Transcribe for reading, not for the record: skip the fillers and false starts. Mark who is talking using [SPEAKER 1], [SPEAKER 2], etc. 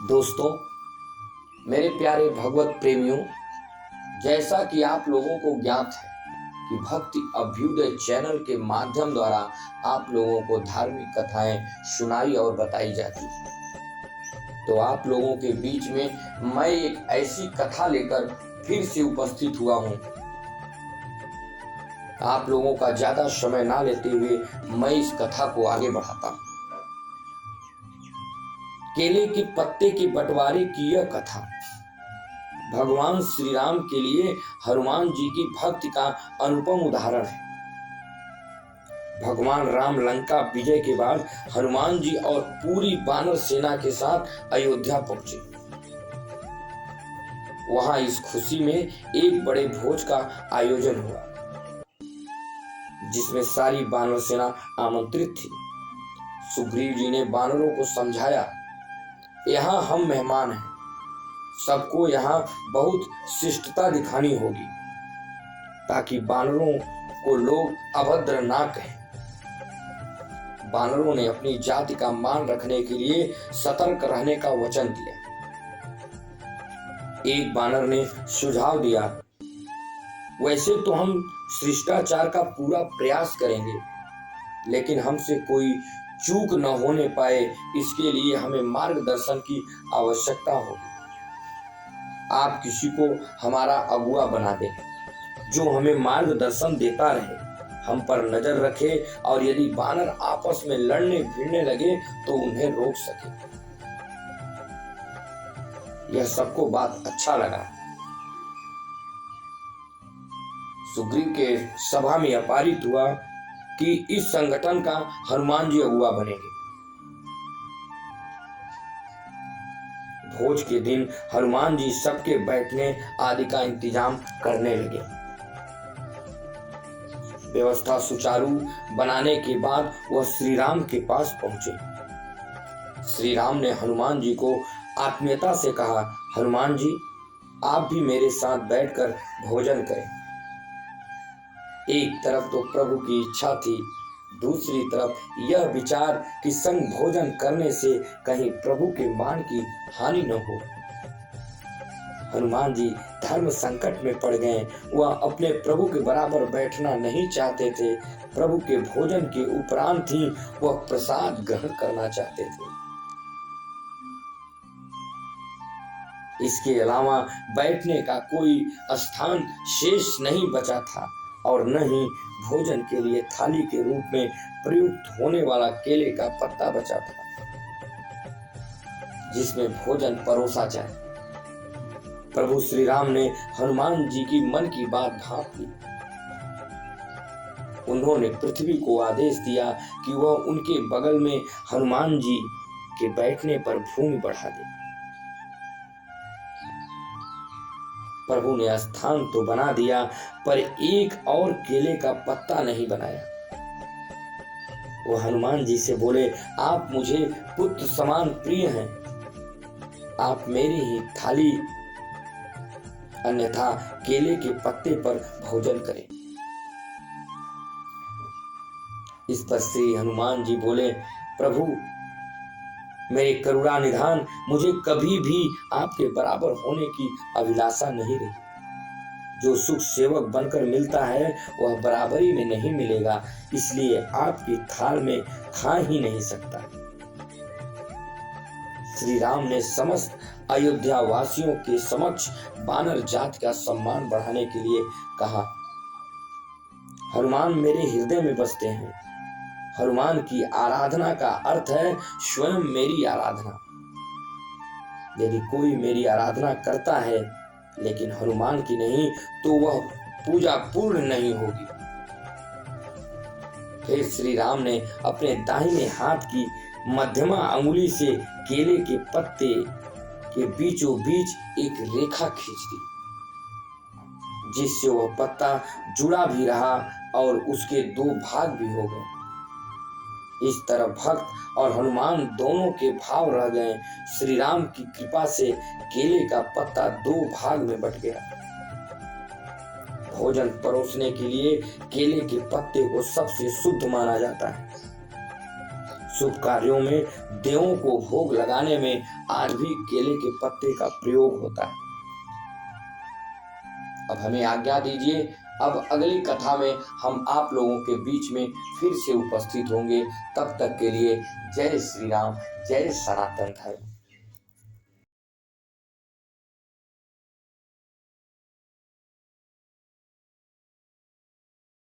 [SPEAKER 1] दोस्तों, मेरे प्यारे भगवत प्रेमियों, जैसा कि आप लोगों को ज्ञात है कि भक्ति अभ्युदय चैनल के माध्यम द्वारा आप लोगों को धार्मिक कथाएं सुनाई और बताई जाती है, तो आप लोगों के बीच में मैं एक ऐसी कथा लेकर फिर से उपस्थित हुआ हूं। आप लोगों का ज्यादा समय ना लेते हुए मैं इस कथा को आगे बढ़ाता हूं। केले के पत्ते के बंटवारे की यह कथा भगवान श्री राम के लिए हनुमान जी की भक्ति का अनुपम उदाहरण है। भगवान राम लंका विजय के बाद हनुमान जी और पूरी वानर सेना के साथ अयोध्या पहुंचे। वहां इस खुशी में एक बड़े भोज का आयोजन हुआ, जिसमें सारी वानर सेना आमंत्रित थी। सुग्रीव जी ने वानरों को समझाया, यहाँ हम मेहमान हैं, सबको यहाँ बहुत शिष्टता दिखानी होगी ताकि वानरों को लोग अभद्र ना कहें। वानरों ने अपनी जाति का मान रखने के लिए सतर्क रहने का वचन दिया। एक वानर ने सुझाव दिया, वैसे तो हम शिष्टाचार का पूरा प्रयास करेंगे, लेकिन हमसे कोई चूक न होने पाए, इसके लिए हमें मार्गदर्शन की आवश्यकता होगी। आप किसी को हमारा अगुआ बना दें, जो हमें मार्गदर्शन देता रहे, हम पर नजर रखे और यदि वानर आपस में लड़ने भिड़ने लगे तो उन्हें रोक सके। यह सबको बात अच्छा लगा। सुग्रीव के सभा में यह पारित हुआ कि इस संगठन का हनुमान जी अगुआ बनेंगे। भोज के दिन हनुमान जी सबके बैठने आदि का इंतजाम करने लगे। व्यवस्था सुचारू बनाने के बाद वह श्री राम के पास पहुंचे। श्री राम ने हनुमान जी को आत्मीयता से कहा, हनुमान जी, आप भी मेरे साथ बैठकर भोजन करें। एक तरफ तो प्रभु की इच्छा थी, दूसरी तरफ यह विचार कि संग भोजन करने से कहीं प्रभु के मान की हानि न हो। हनुमान जी धर्म संकट में पड़ गए। वह अपने प्रभु के बराबर बैठना नहीं चाहते थे। प्रभु के भोजन के उपरांत ही वह प्रसाद ग्रहण करना चाहते थे। इसके अलावा बैठने का कोई स्थान शेष नहीं बचा था और न ही भोजन के लिए थाली के रूप में प्रयुक्त होने वाला केले का पत्ता बचा था, जिसमें भोजन परोसा जाए। प्रभु श्री राम ने हनुमान जी की मन की बात भांप ली। उन्होंने पृथ्वी को आदेश दिया कि वह उनके बगल में हनुमान जी के बैठने पर भूमि बढ़ा दे। प्रभु ने स्थान तो बना दिया, पर एक और केले का पत्ता नहीं बनाया। वो हनुमान जी से बोले, आप मुझे पुत्र समान प्रिय हैं, आप मेरी ही थाली, अन्यथा केले के पत्ते पर भोजन करें। इस पर श्री हनुमान जी बोले, प्रभु, मेरे करुणा निधान, मुझे कभी भी आपके बराबर होने की अभिलाषा नहीं रही। जो सुख सेवक बनकर मिलता है वह बराबरी में नहीं मिलेगा, इसलिए आपकी थाल में खा ही नहीं सकता। श्री राम ने समस्त अयोध्या वासियों के समक्ष वानर जाति का सम्मान बढ़ाने के लिए कहा, हनुमान मेरे हृदय में बसते हैं। हनुमान की आराधना का अर्थ है स्वयं मेरी आराधना। यदि कोई मेरी आराधना करता है लेकिन हनुमान की नहीं, तो वह पूजा पूर्ण नहीं होगी। फिर श्री राम ने अपने दाहिने हाथ की मध्यमा अंगुली से केले के पत्ते के बीचों बीच एक रेखा खींच दी, जिससे वह पत्ता जुड़ा भी रहा और उसके दो भाग भी हो गए। इस तरह भक्त और हनुमान दोनों के भाव रह गए। श्री राम की कृपा से केले का पत्ता दो भाग में बट गया। भोजन परोसने के लिए केले के पत्ते को सबसे शुद्ध माना जाता है। शुभ कार्यों में देवों को भोग लगाने में आज भी केले के पत्ते का प्रयोग होता है। अब हमें आज्ञा दीजिए, अब अगली कथा में हम आप लोगों के बीच में फिर से उपस्थित होंगे। तब तक के लिए जय श्री राम, जय सनातन धर्म।